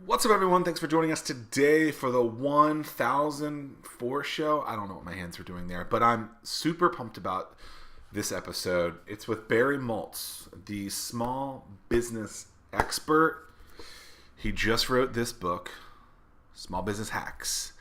What's up, everyone? Thanks for joining us today for the 1004 show. I don't know what my hands are doing there, but I'm super pumped about this episode. It's with Barry Moltz, the small business expert. He just wrote this book, Small Business Hacks,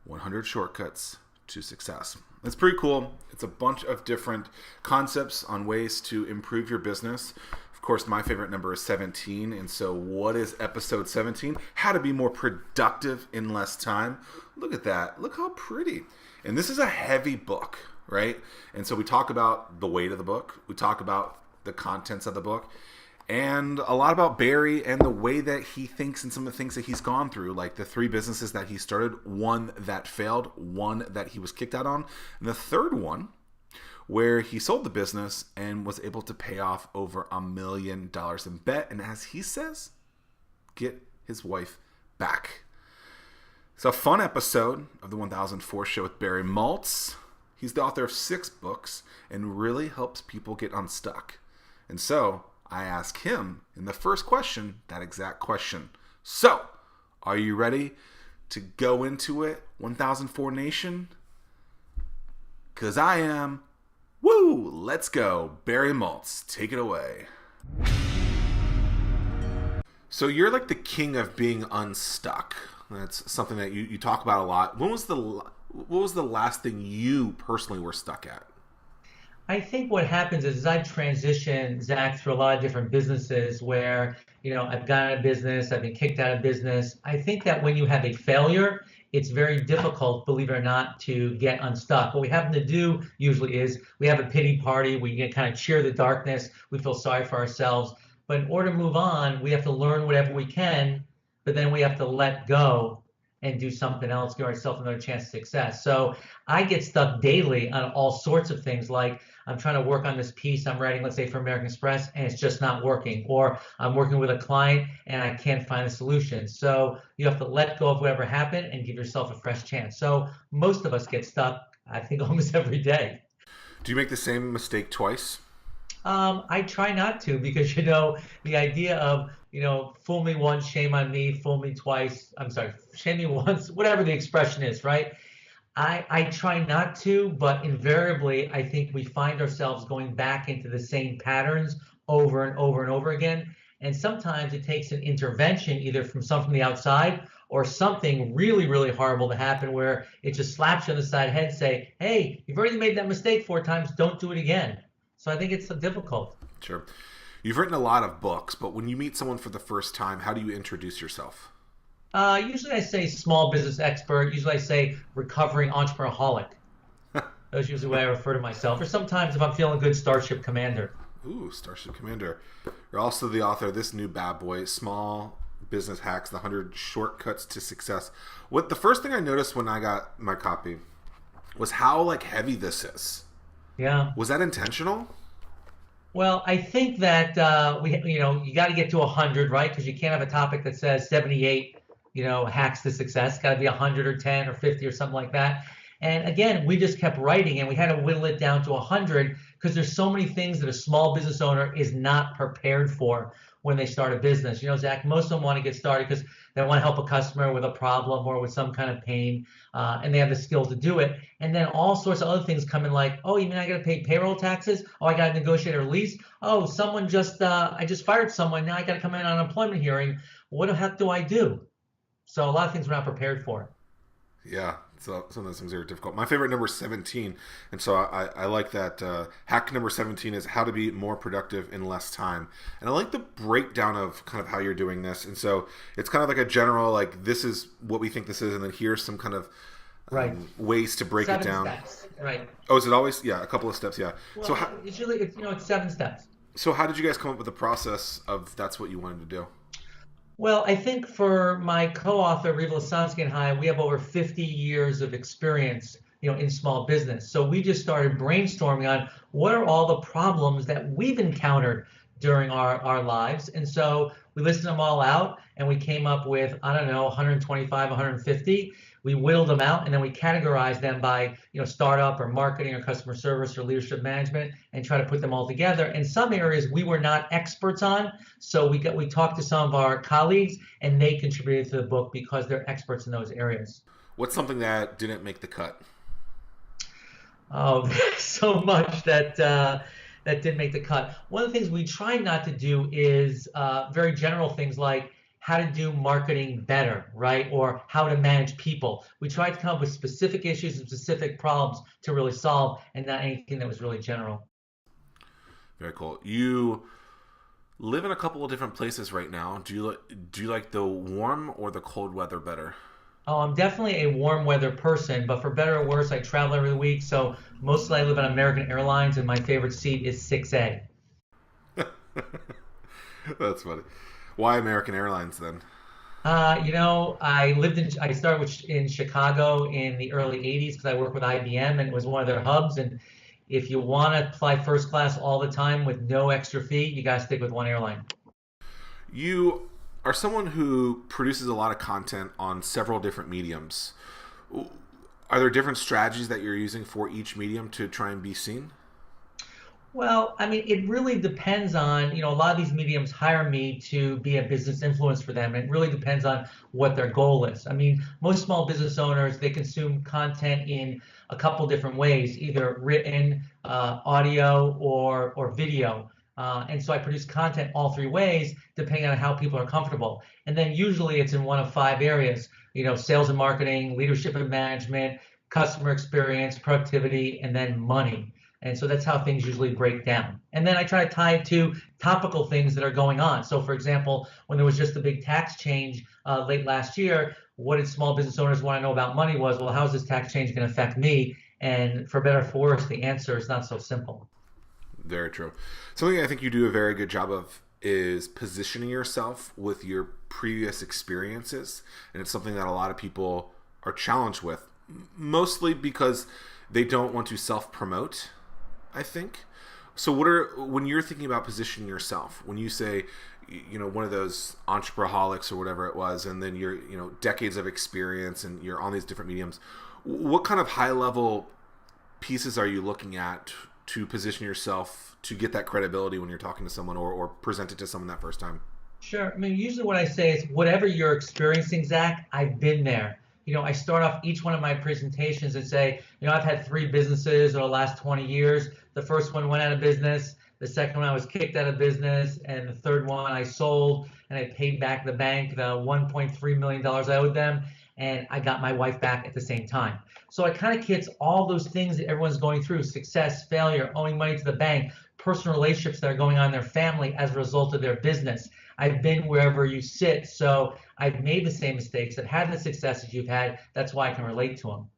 100 Shortcuts to Success. It's pretty cool. It's a bunch of different concepts on ways to improve your business. Of course, my favorite number is 17. And so what is episode 17? How to be more productive in less time. Look at that. Look how pretty. And this is a heavy book, right? And so we talk about the weight of the book. We talk about the contents of the book. And a lot about Barry and the way that he thinks and some of the things that he's gone through, like the 3 businesses that he started, 1 that failed, 1 that he was kicked out on, and the 3rd one where he sold the business and was able to pay off over $1 million in debt. And as he says, get his wife back. It's a fun episode of the 1004 show with Barry Moltz. He's the author of 6 books and really helps people get unstuck. And so I ask him in the first question, that exact question. So, are you ready to go into it, 1004 Nation? Because I am. Woo! Let's go. Barry Moltz, take it away. So you're like the king of being unstuck. That's something that you talk about a lot. What was the last thing you personally were stuck at? I think what happens is I transition, Zach, through a lot of different businesses where, I've gotten out of business, I've been kicked out of business. I think that when you have a failure, it's very difficult, believe it or not, to get unstuck. What we happen to do usually is we have a pity party, we get kind of cheer the darkness, we feel sorry for ourselves. But in order to move on, we have to learn whatever we can, but then we have to let go and do something else, give ourselves another chance of success. So I get stuck daily on all sorts of things, like I'm trying to work on this piece I'm writing, let's say for American Express, and it's just not working. Or I'm working with a client and I can't find a solution. So you have to let go of whatever happened and give yourself a fresh chance. So most of us get stuck, I think, almost every day. Do you make the same mistake twice? I try not to because, the idea of, fool me once, shame on me, fool me twice. I'm sorry, shame me once, whatever the expression is, right? I try not to, but invariably, I think we find ourselves going back into the same patterns over and over and over again. And sometimes it takes an intervention, either from something from the outside or something really, really horrible to happen where it just slaps you on the side of the head and say, hey, you've already made that mistake 4 times, don't do it again. So I think it's difficult. Sure. You've written a lot of books, but when you meet someone for the first time, how do you introduce yourself? Usually I say small business expert. Usually I say recovering entrepreneuraholic. That's usually the way I refer to myself. Or sometimes if I'm feeling good, Starship Commander. Ooh, Starship Commander. You're also the author of this new bad boy, Small Business Hacks, the 100 Shortcuts to Success. What the first thing I noticed when I got my copy was how heavy this is. Yeah. Was that intentional? Well, I think that you got to get to 100, right? Because you can't have a topic that says 78, hacks to success. Got to be 100 or 10 or 50 or something like that. And again, we just kept writing and we had to whittle it down to 100 because there's so many things that a small business owner is not prepared for when they start a business. Zach, most of them want to get started because they want to help a customer with a problem or with some kind of pain, and they have the skills to do it. And then all sorts of other things come in like, oh, you mean I got to pay payroll taxes? Oh, I got to negotiate a lease? Oh, I just fired someone. Now I got to come in on an employment hearing. What the heck do I do? So a lot of things we're not prepared for. Yeah, so some of those things are difficult. My favorite number is 17, and so I like that. Hack number 17 is how to be more productive in less time. And I like the breakdown of kind of how you're doing this. And so it's kind of like a general, this is what we think this is, and then here's some kind of Right. ways to break 7 it down. steps. Right. Oh, is it always? Yeah, a couple of steps, yeah. Well, So how, it's 7 steps. so how did you guys come up with the process of that's what you wanted to do? Well, I think for my co-author, Riva Lasansky and I, we have over 50 years of experience, in small business. So we just started brainstorming on what are all the problems that we've encountered during our lives. And so we listed them all out and we came up with, I don't know, 125, 150. We whittled them out and then we categorized them by, startup or marketing or customer service or leadership management and try to put them all together. In some areas we were not experts on, so we talked to some of our colleagues and they contributed to the book because they're experts in those areas. What's something that didn't make the cut? Oh, so much that did make the cut. One of the things we try not to do is very general things like how to do marketing better, right? Or how to manage people. We tried to come up with specific issues and specific problems to really solve, and not anything that was really general. Very cool. You live in a couple of different places right now. Do you like the warm or the cold weather better? Oh, I'm definitely a warm weather person, but for better or worse, I travel every week. So mostly I live on American Airlines, and my favorite seat is 6A. That's funny. Why American Airlines then? I started in Chicago in the early 80s because I worked with IBM and it was one of their hubs. And if you want to fly first class all the time with no extra fee, you got to stick with one airline. You are someone who produces a lot of content on several different mediums. Are there different strategies that you're using for each medium to try and be seen? Well, I mean, it really depends on, a lot of these mediums hire me to be a business influence for them. It really depends on what their goal is. I mean, most small business owners, they consume content in a couple different ways, either written, audio, or video. And so I produce content all three ways, depending on how people are comfortable. And then usually it's in one of five areas, sales and marketing, leadership and management, customer experience, productivity, and then money. And so that's how things usually break down. And then I try to tie it to topical things that are going on. So, for example, when there was just a big tax change late last year, what did small business owners want to know about money was, well, how is this tax change going to affect me? And for better or for worse, the answer is not so simple. Very true. Something I think you do a very good job of is positioning yourself with your previous experiences. And it's something that a lot of people are challenged with, mostly because they don't want to self-promote, I think. So when you're thinking about positioning yourself, when you say, one of those entrepreneurholics or whatever it was, and then you're, decades of experience and you're on these different mediums, what kind of high level pieces are you looking at to position yourself to get that credibility when you're talking to someone or present it to someone that first time? Sure. I mean, usually what I say is whatever you're experiencing, Zach, I've been there. I start off each one of my presentations and say, I've had three businesses over the last 20 years. The first one went out of business. The second one I was kicked out of business. And the third one I sold and I paid back the bank the $1.3 million I owed them. And I got my wife back at the same time. So I kind of kits all those things that everyone's going through: success, failure, owing money to the bank, personal relationships that are going on in their family as a result of their business. I've been wherever you sit, so I've made the same mistakes. I've had the successes you've had. That's why I can relate to them.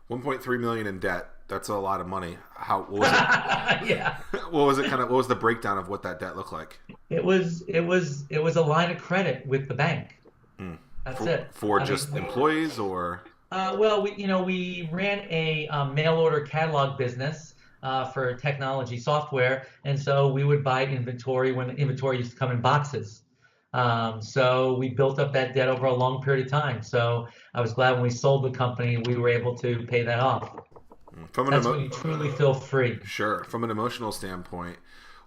1.3 million in debt. That's a lot of money. What was it? Yeah. What was the breakdown of what that debt looked like? It was a line of credit with the bank. Mm. That's it. For just employees or? Well, we ran a mail order catalog business for technology software, and so we would buy inventory when the inventory used to come in boxes. So we built up that debt over a long period of time. So I was glad when we sold the company, we were able to pay that off. That's when you truly feel free. Sure. From an emotional standpoint,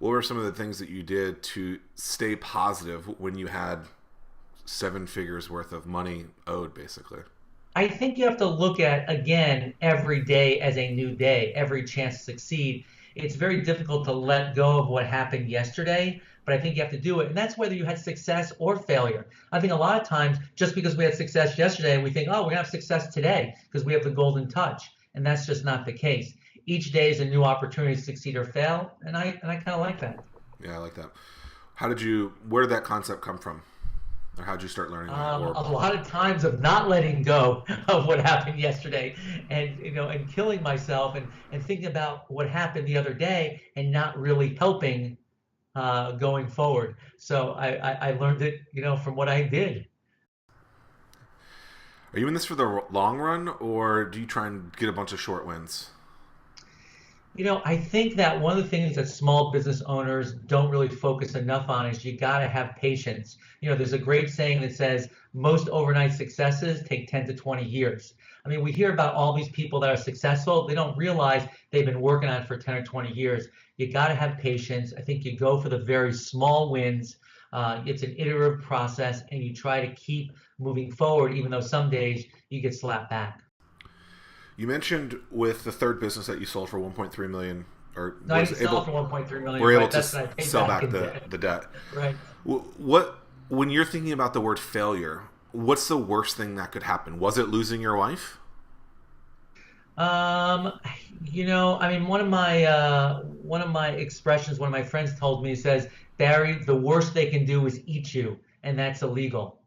what were some of the things that you did to stay positive when you had 7 figures worth of money owed, basically? I think you have to look at, again, every day as a new day, every chance to succeed. It's very difficult to let go of what happened yesterday, but I think you have to do it. And that's whether you had success or failure. I think a lot of times, just because we had success yesterday, we think, oh, we're going to have success today because we have the golden touch. And that's just not the case. Each day is a new opportunity to succeed or fail, and I kind of like that. Yeah, I like that. Where did that concept come from? Or how'd you start learning that? A lot of times of not letting go of what happened yesterday, and killing myself and thinking about what happened the other day and not really helping going forward. So I learned it, from what I did. Are you in this for the long run, or do you try and get a bunch of short wins? I think that one of the things that small business owners don't really focus enough on is you got to have patience. There's a great saying that says most overnight successes take 10 to 20 years. I mean, we hear about all these people that are successful. They don't realize they've been working on it for 10 or 20 years. You got to have patience. I think you go for the very small wins. It's an iterative process, and you try to keep moving forward, even though some days you get slapped back. You mentioned with the third business that you sold for 1.3 million, or No, I didn't sell for 1.3 million, were able right? to That's what I paid sell back back in debt. the debt. Right. What when you're thinking about the word failure, what's the worst thing that could happen? Was it losing your wife? Um, I mean, one of my expressions, one of my friends told me, says, Barry, the worst they can do is eat you, and that's illegal.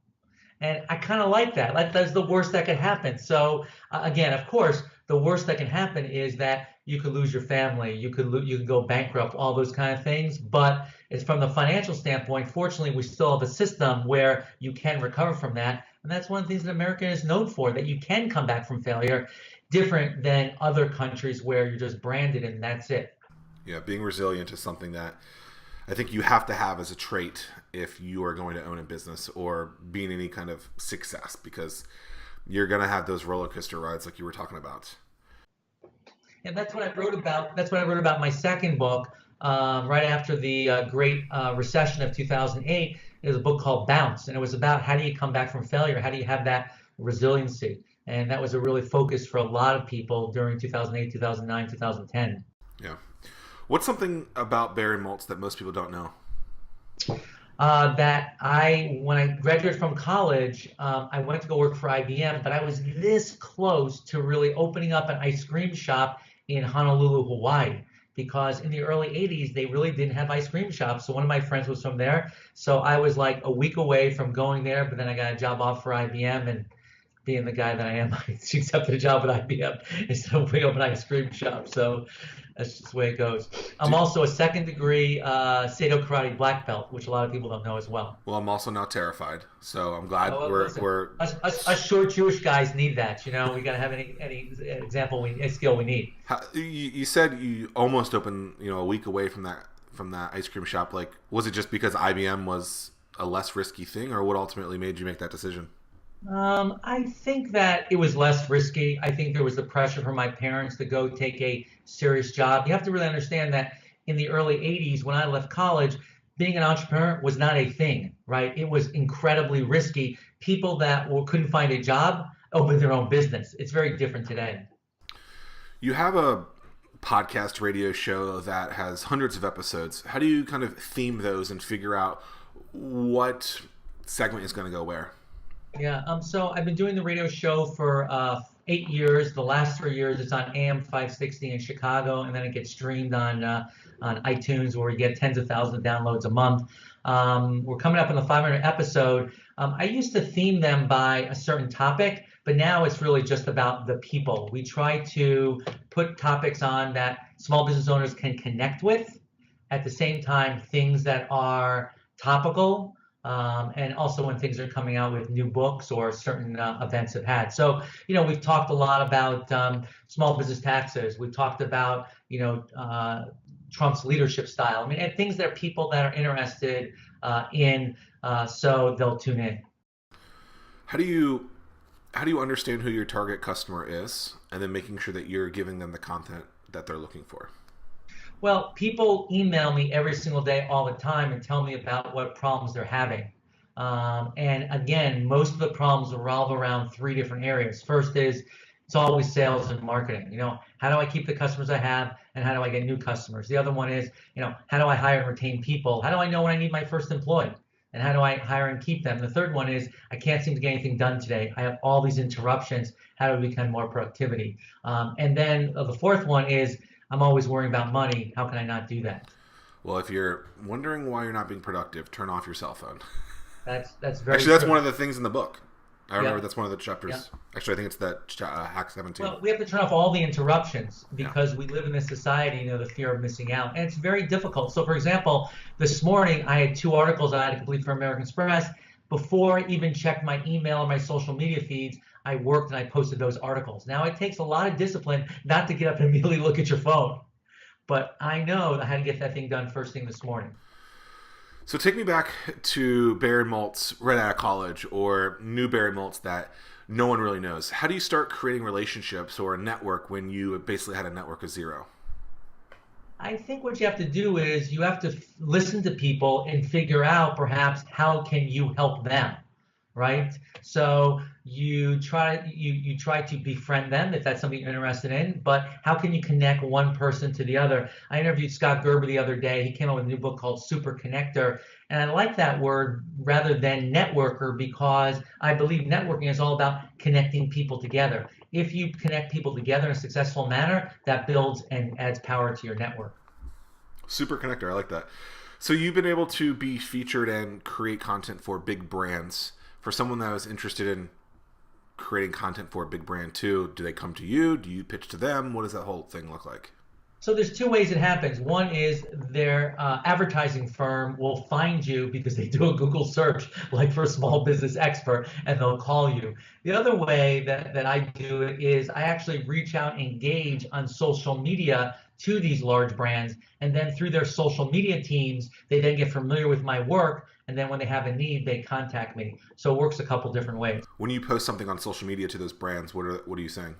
And I kind of like that. That's the worst that could happen. So again, of course, the worst that can happen is that you could lose your family, you could go bankrupt, all those kind of things. But it's from the financial standpoint. Fortunately, we still have a system where you can recover from that, and that's one of the things that America is known for, that you can come back from failure, different than other countries where you're just branded and that's it. Yeah, being resilient is something that I think you have to have as a trait if you are going to own a business or be in any kind of success, because you're going to have those roller coaster rides like you were talking about. And that's what I wrote about. That's what I wrote about in my second book, right after the great recession of 2008. It was a book called Bounce, and it was about how do you come back from failure? How do you have that resiliency? And that was a really focus for a lot of people during 2008, 2009, 2010. Yeah. What's something about Barry Moltz that most people don't know? When I graduated from college, I went to go work for IBM, but I was this close to really opening up an ice cream shop in Honolulu, Hawaii, because in the early 80s, they really didn't have ice cream shops. So one of my friends was from there. So I was like a week away from going there, but then I got a job offer for IBM, and being the guy that I am, I accepted a job at IBM instead of opening up an ice cream shop. So that's just the way it goes. I'm Do, also a second degree Seido Karate black belt, which a lot of people don't know as well. well, I'm also now terrified, so I'm glad Oh, well, we're listen, we're. us short Jewish guys need that. We got to have any example, any skill we need. You said you almost opened, a week away from that ice cream shop. Like, was it just because IBM was a less risky thing, or what ultimately made you make that decision? I think that it was less risky. I think there was the pressure from my parents to go take a serious job. You have to really understand that in the early 80s, when I left college, being an entrepreneur was not a thing, right? It was incredibly risky. People that couldn't find a job opened their own business. It's very different today. You have a podcast radio show that has hundreds of episodes. How do you kind of theme those and figure out what segment is going to go where? Yeah, so I've been doing the radio show for 8 years. The last 3 years, it's on AM 560 in Chicago, and then it gets streamed on iTunes, where we get tens of thousands of downloads a month. We're coming up on the 500 episode. I used to theme them by a certain topic, but now it's really just about the people. We try to put topics on that small business owners can connect with, at the same time, things that are topical, and also when things are coming out with new books or certain events have had. So, we've talked a lot about small business taxes. We've talked about, Trump's leadership style. I mean, and things that people that are interested in, so they'll tune in. How do you understand who your target customer is, and then making sure that you're giving them the content that they're looking for? Well, people email me every single day, all the time, and tell me about what problems they're having. And again, most of the problems revolve around three different areas. First is it's always sales and marketing. How do I keep the customers I have, and how do I get new customers? The other one is, how do I hire and retain people? How do I know when I need my first employee? And how do I hire and keep them? The third one is I can't seem to get anything done today. I have all these interruptions. How do we become more productivity? And then the fourth one is I'm always worrying about money. How can I not do that? Well, if you're wondering why you're not being productive, turn off your cell phone. That's very Actually, that's true. one of the things in the book. I remember Yeah. that's one of the chapters. Yeah. Actually, I think it's that Hack 17. Well, we have to turn off all the interruptions Yeah. because we live in this society, the fear of missing out. And it's very difficult. So, for example, this morning I had 2 articles I had to complete for American Express. Before I even checked my email or my social media feeds, I worked and I posted those articles. Now, it takes a lot of discipline not to get up and immediately look at your phone. but I know I had to get that thing done first thing this morning. So take me back to Barry Moltz right out of college, or new Barry Moltz that no one really knows. How do you start creating relationships or a network when you basically had a network of zero? I think what you have to do is you have to listen to people and figure out perhaps how can you help them, right? So you try to befriend them if that's something you're interested in, but how can you connect one person to the other? I interviewed Scott Gerber the other day. He came out with a new book called Super Connector, and I like that word rather than networker because I believe networking is all about connecting people together. If you connect people together in a successful manner, that builds and adds power to your network. Super connector, I like that. So you've been able to be featured and create content for big brands. For someone that was interested in creating content for a big brand too, do they come to you? Do you pitch to them? What does that whole thing look like? So there's two ways it happens. One is their advertising firm will find you because they do a Google search, like for a small business expert, and they'll call you. The other way that I do it is I actually reach out, and engage on social media to these large brands, and then through their social media teams, they then get familiar with my work, and then when they have a need, they contact me. So it works a couple different ways. When you post something on social media to those brands, what are you saying?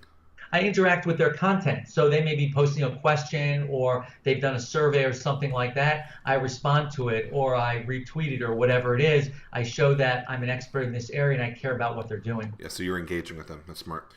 I interact with their content. So they may be posting a question or they've done a survey or something like that. I respond to it or I retweet it or whatever it is. I show that I'm an expert in this area and I care about what they're doing. Yeah, so you're engaging with them. That's smart.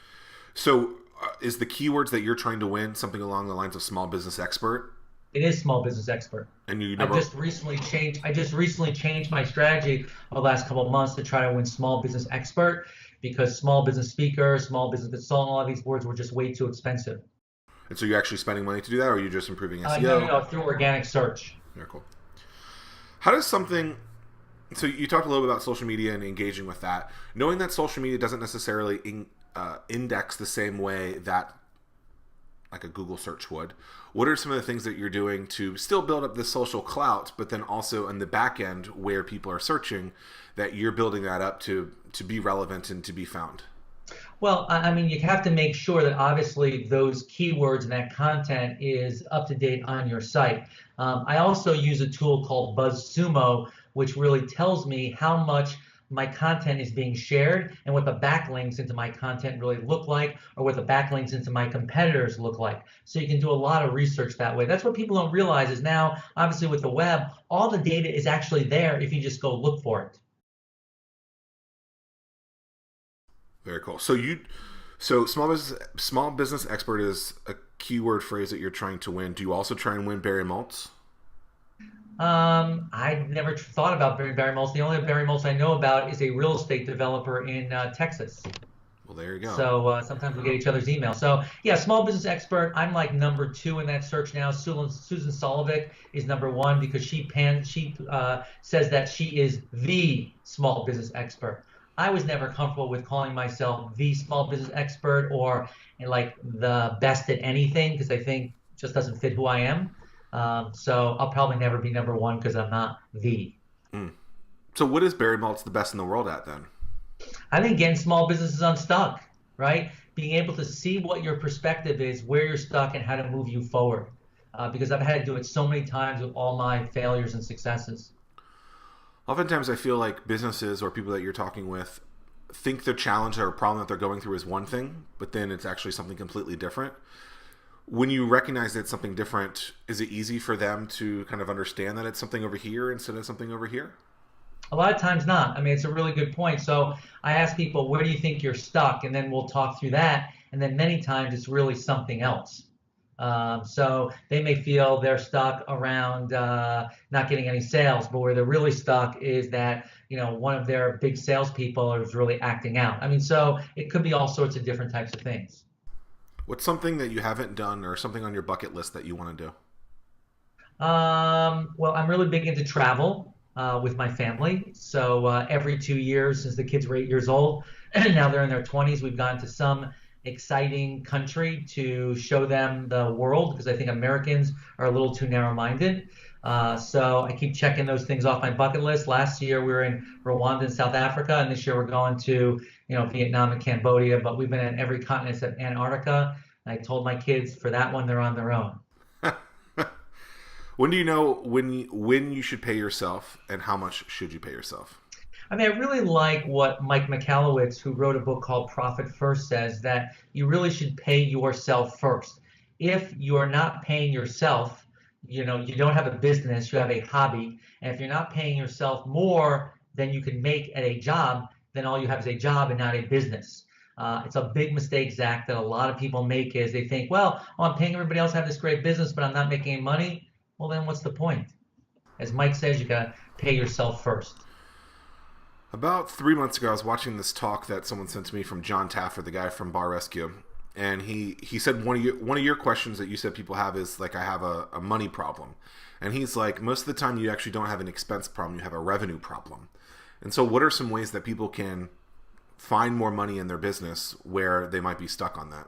So is the keywords that you're trying to win something along the lines of small business expert? It is small business expert. And you never. I just recently changed my strategy over the last couple of months to try to win small business expert because small business speaker, small business consultant, all of these words were just way too expensive. And so you're actually spending money to do that, or are you just improving SEO? No, through organic search. Very cool. How does something? So you talked a little bit about social media and engaging with that. Knowing that social media doesn't necessarily index the same way that like a Google search would. What are some of the things that you're doing to still build up the social clout, but then also in the back end where people are searching, that you're building that up to be relevant and to be found? Well, I mean, you have to make sure that obviously those keywords and that content is up to date on your site. I also use a tool called BuzzSumo, which really tells me how much my content is being shared and what the backlinks into my content really look like or what the backlinks into my competitors look like. So you can do a lot of research that way. That's what people don't realize is now, obviously with the web, all the data is actually there if you just go look for it. Very cool. So small business expert is a keyword phrase that you're trying to win. Do you also try and win Barry Moltz? I never thought about Barry Moltz. The only Barry Moltz I know about is a real estate developer in Texas. Well, there you go. So sometimes we get each other's email. So yeah, small business expert. I'm like number 2 in that search now. Susan Solovic is number 1 because she says that she is the small business expert. I was never comfortable with calling myself the small business expert or like the best at anything because I think it just doesn't fit who I am. So I'll probably never be number 1 because I'm not the. So what is Barry Moltz the best in the world at then? I think getting small businesses unstuck, right? Being able to see what your perspective is, where you're stuck, and how to move you forward. Because I've had to do it so many times with all my failures and successes. Oftentimes I feel like businesses or people that you're talking with think their challenge or problem that they're going through is one thing, but then it's actually something completely different. When you recognize that it's something different, is it easy for them to kind of understand that it's something over here instead of something over here? A lot of times not. I mean, it's a really good point. So I ask people, where do you think you're stuck? And then we'll talk through that. And then many times it's really something else. So they may feel they're stuck around not getting any sales, but where they're really stuck is that, one of their big salespeople is really acting out. I mean, so it could be all sorts of different types of things. What's something that you haven't done or something on your bucket list that you want to do? Well, I'm really big into travel with my family. So every 2 years since the kids were 8 years old, and now they're in their 20s, we've gone to some exciting country to show them the world because I think Americans are a little too narrow-minded. So I keep checking those things off my bucket list. Last year we were in Rwanda and South Africa, and this year we're going to Vietnam and Cambodia. But we've been in every continent except Antarctica. And I told my kids for that one they're on their own. When do you know when you should pay yourself and how much should you pay yourself? I mean, I really like what Mike Michalowicz, who wrote a book called Profit First, says that you really should pay yourself first. If you're not paying yourself, you don't have a business, you have a hobby, and if you're not paying yourself more than you can make at a job, then all you have is a job and not a business. It's a big mistake, Zach, that a lot of people make is they think, well, oh, I'm paying everybody else to have this great business, but I'm not making any money. Well, then what's the point? As Mike says, you got to pay yourself first. About 3 months ago, I was watching this talk that someone sent to me from John Taffer, the guy from Bar Rescue, and he said one of your questions that you said people have is like, I have a money problem, and he's like, most of the time you actually don't have an expense problem, you have a revenue problem. And so what are some ways that people can find more money in their business where they might be stuck on that?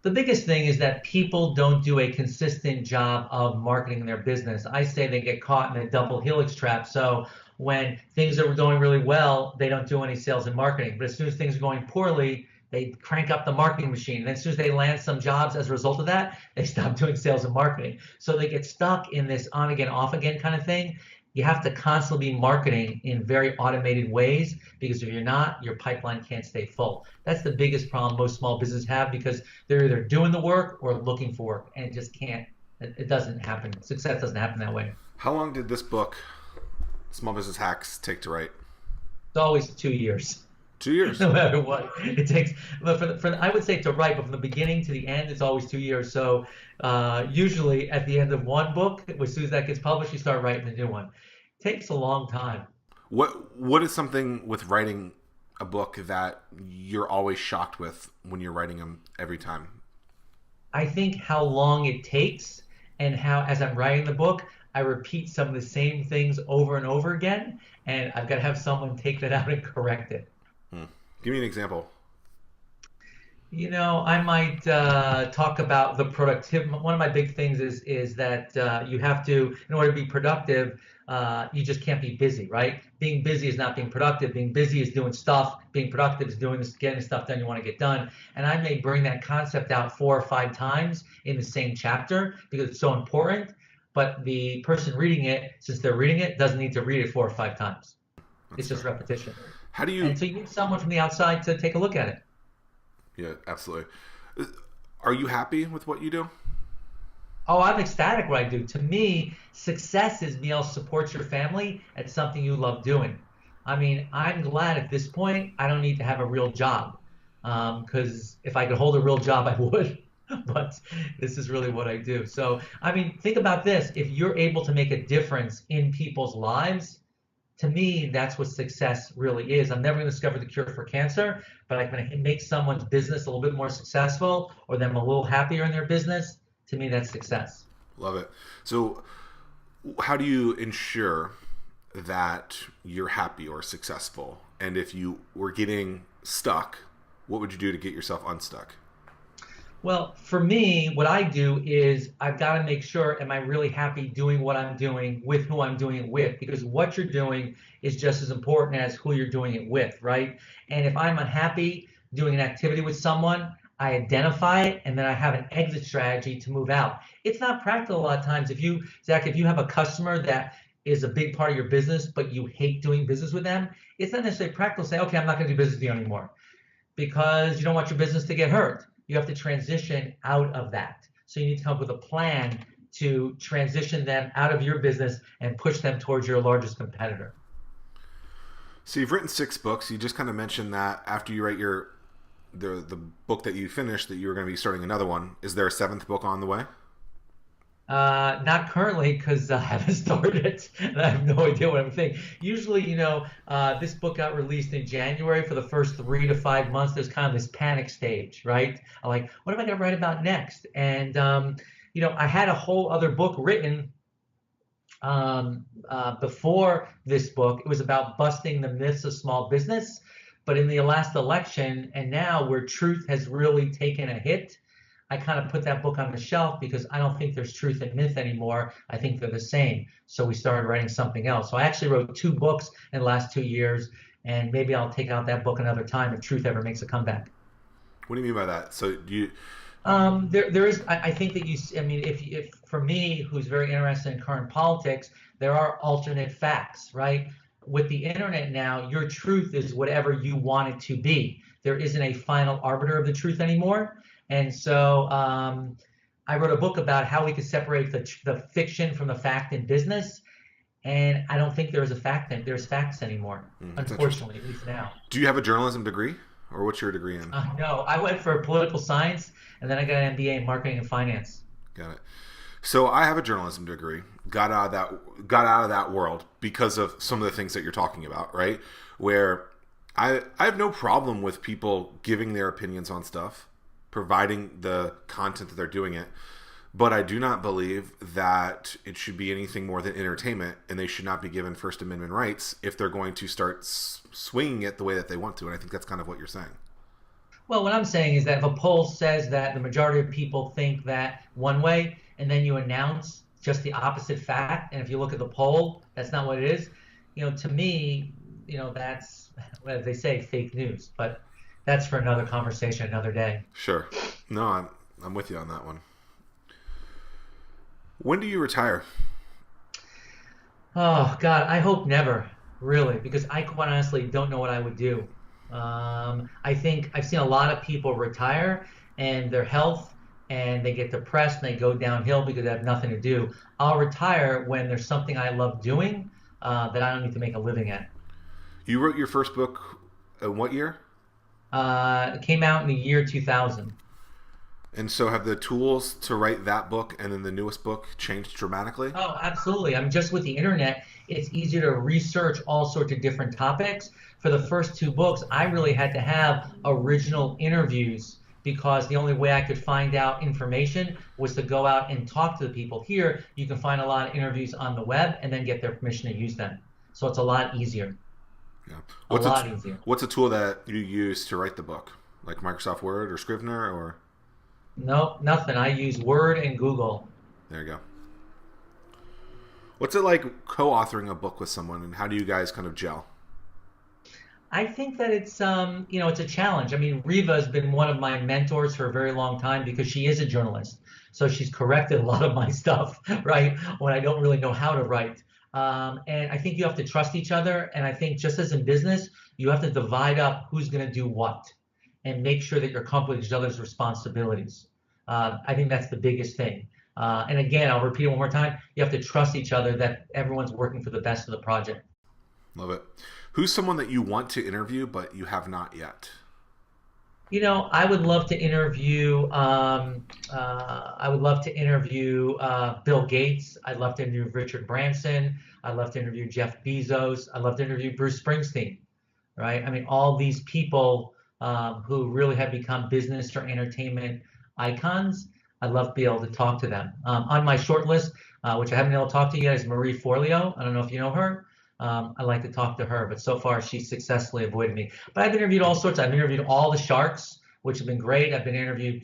The biggest thing is that people don't do a consistent job of marketing their business. I say they get caught in a double helix trap. So when things are going really well, they don't do any sales and marketing. But as soon as things are going poorly, they crank up the marketing machine. And as soon as they land some jobs as a result of that, they stop doing sales and marketing. So they get stuck in this on again, off again kind of thing. You have to constantly be marketing in very automated ways, because if you're not, your pipeline can't stay full. That's the biggest problem most small businesses have, because they're either doing the work or looking for work, and it just can't. It doesn't happen. Success doesn't happen that way. How long did this book, Small Business Hacks, take to write? It's always 2 years. 2 years. No matter what it takes. But I would say to write, but from the beginning to the end, it's always 2 years. So usually at the end of one book, as soon as that gets published, you start writing the new one. It takes a long time. What is something with writing a book that you're always shocked with when you're writing them every time? I think how long it takes, and how, as I'm writing the book, I repeat some of the same things over and over again, and I've got to have someone take that out and correct it. Give me an example. I might talk about the productive. One of my big things is that you have to, in order to be productive, you just can't be busy, right? Being busy is not being productive. Being busy is doing stuff. Being productive is doing this, getting the stuff done you want to get done. And I may bring that concept out 4 or 5 times in the same chapter because it's so important. But the person reading it, since they're reading it, doesn't need to read it 4 or 5 times. It's just repetition. How do you? And so you need someone from the outside to take a look at it. Yeah, absolutely. Are you happy with what you do? Oh, I'm ecstatic what I do. To me, success is being able to support your family at something you love doing. I mean, I'm glad at this point I don't need to have a real job, because if I could hold a real job, I would. But this is really what I do. So, I mean, think about this. If you're able to make a difference in people's lives, to me, that's what success really is. I'm never going to discover the cure for cancer, but I'm going to make someone's business a little bit more successful, or them a little happier in their business. To me, that's success. Love it. So how do you ensure that you're happy or successful? And if you were getting stuck, what would you do to get yourself unstuck? Well, for me, what I do is I've got to make sure, am I really happy doing what I'm doing with who I'm doing it with? Because what you're doing is just as important as who you're doing it with, right? And if I'm unhappy doing an activity with someone, I identify it, and then I have an exit strategy to move out. It's not practical a lot of times. Zach, if you have a customer that is a big part of your business, but you hate doing business with them, it's not necessarily practical to say, okay, I'm not going to do business with you anymore, because you don't want your business to get hurt. You have to transition out of that. So you need to come up with a plan to transition them out of your business and push them towards your largest competitor. So you've written 6 books. You just kind of mentioned that after you write the book that you finished, that you were going to be starting another one. Is there a 7th book on the way? Not currently, because I haven't started it, and I have no idea what I'm thinking. Usually, this book got released in January. For the first 3 to 5 months, there's kind of this panic stage, right? I'm like, what am I going to write about next? And, I had a whole other book written before this book. It was about busting the myths of small business. But in the last election, and now where truth has really taken a hit, I kind of put that book on the shelf because I don't think there's truth and myth anymore. I think they're the same. So we started writing something else. So I actually wrote 2 books in the last 2 years, and maybe I'll take out that book another time if truth ever makes a comeback. What do you mean by that? So There is. I think that I mean, if for me, who's very interested in current politics, there are alternate facts, right? With the internet now, your truth is whatever you want it to be. There isn't a final arbiter of the truth anymore. And so, I wrote a book about how we could separate the fiction from the fact in business. And I don't think there's facts anymore, That's interesting. unfortunately, at least now. Do you have a journalism degree, or what's your degree in? No, I went for political science, and then I got an MBA in marketing and finance. Got it. So I have a journalism degree. Got out of that world because of some of the things that you're talking about, right? Where I have no problem with people giving their opinions on stuff, providing the content that they're doing it. But I do not believe that it should be anything more than entertainment, and they should not be given First Amendment rights if they're going to start swinging it the way that they want to. And I think that's kind of what you're saying. Well, what I'm saying is that if a poll says that the majority of people think that one way, and then you announce just the opposite fact, and if you look at the poll, that's not what it is, to me, that's, well, they say fake news, but that's for another conversation, another day. Sure. No, I'm with you on that one. When do you retire? Oh, God, I hope never, really, because I quite honestly don't know what I would do. I think I've seen a lot of people retire and their health and they get depressed and they go downhill because they have nothing to do. I'll retire when there's something I love doing that I don't need to make a living at. You wrote your first book in what year? It came out in the year 2000. And so have the tools to write that book and then the newest book changed dramatically? Oh, absolutely. I mean, just with the internet, it's easier to research all sorts of different topics. For the first two books, I really had to have original interviews because the only way I could find out information was to go out and talk to the people. Here, you can find a lot of interviews on the web and then get their permission to use them. So it's a lot easier. Yeah. Easier. What's a tool that you use to write the book? Like Microsoft Word or Scrivener or? Nope, nothing. I use Word and Google. There you go. What's it like co-authoring a book with someone, and how do you guys kind of gel? I think that it's it's a challenge. I mean, Riva has been one of my mentors for a very long time because she is a journalist. So she's corrected a lot of my stuff, right? When I don't really know how to write. And I think you have to trust each other. And I think just as in business, you have to divide up who's going to do what and make sure that you're comfortable with each other's responsibilities. I think that's the biggest thing. And again, I'll repeat it one more time. You have to trust each other that everyone's working for the best of the project. Love it. Who's someone that you want to interview but you have not yet? I would love to interview. Bill Gates. I'd love to interview Richard Branson. I'd love to interview Jeff Bezos. I'd love to interview Bruce Springsteen. Right? I mean, all these people who really have become business or entertainment icons. I'd love to be able to talk to them. On my short list, which I haven't been able to talk to yet, is Marie Forleo. I don't know if you know her. I'd like to talk to her, but so far she's successfully avoided me. But I've interviewed all sorts. I've interviewed all the sharks, which have been great. I've been interviewed,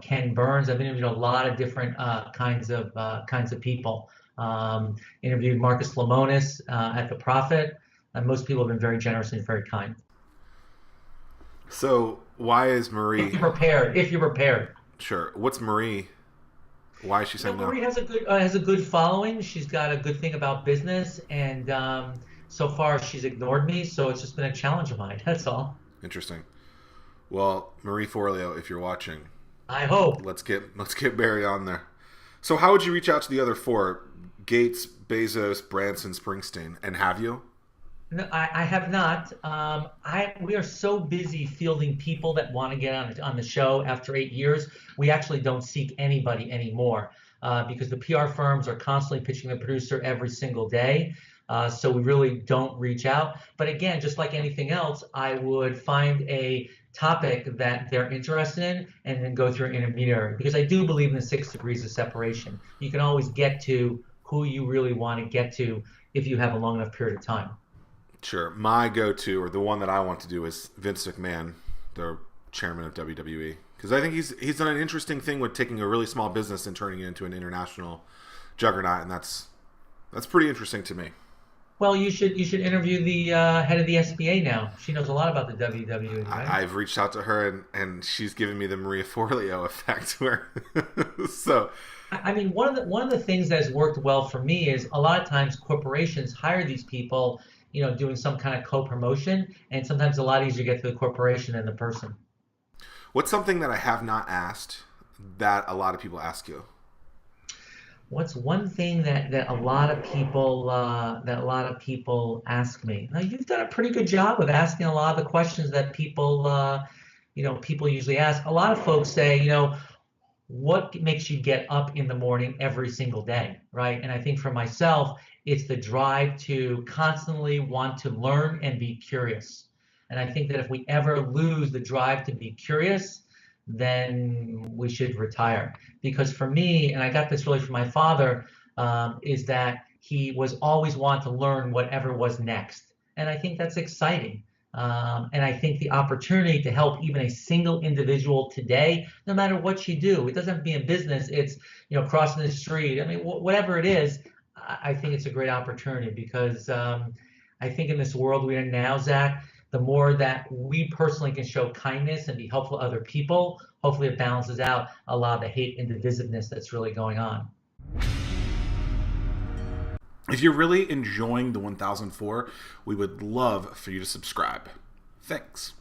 Ken Burns. I've interviewed a lot of different kinds of people. Interviewed Marcus Lemonis at The Prophet. And most people have been very generous and very kind. So why is Marie? If you're prepared. Sure. What's Marie? Why is she saying no? Marie has a good following. She's got a good thing about business, and so far she's ignored me. So it's just been a challenge of mine. That's all. Interesting. Well, Marie Forleo, if you're watching, I hope. Let's get Barry on there. So how would you reach out to the other four? Gates, Bezos, Branson, Springsteen, and have you? No, I have not. We are so busy fielding people that want to get on the show after 8 years. We actually don't seek anybody anymore because the PR firms are constantly pitching the producer every single day. So we really don't reach out. But again, just like anything else, I would find a topic that they're interested in and then go through an intermediary, because I do believe in the 6 degrees of separation. You can always get to who you really want to get to if you have a long enough period of time. Sure. My go-to, or the one that I want to do, is Vince McMahon, the chairman of WWE, because I think he's done an interesting thing with taking a really small business and turning it into an international juggernaut, and that's pretty interesting to me. Well, you should interview the head of the SBA now. She knows a lot about the WWE, right? I've reached out to her, and she's giving me the Maria Forleo effect. Where, so I mean, one of the things that has worked well for me is a lot of times corporations hire these people, doing some kind of co-promotion, and sometimes it's a lot easier to get to the corporation than the person. what's something that I have not asked that a lot of people ask you? What's one thing that a lot of people ask me? Now, you've done a pretty good job of asking a lot of the questions that people usually ask. A lot of folks say, what makes you get up in the morning every single day, right? And I think for myself, it's the drive to constantly want to learn and be curious. And I think that if we ever lose the drive to be curious, then we should retire. Because for me, and I got this really from my father, is that he was always wanting to learn whatever was next. And I think that's exciting. And I think the opportunity to help even a single individual today, no matter what you do, it doesn't have to be in business, it's, crossing the street. I mean, whatever it is, I think it's a great opportunity because I think in this world we're in now, Zach, the more that we personally can show kindness and be helpful to other people, hopefully it balances out a lot of the hate and divisiveness that's really going on. If you're really enjoying the 1004, we would love for you to subscribe. Thanks.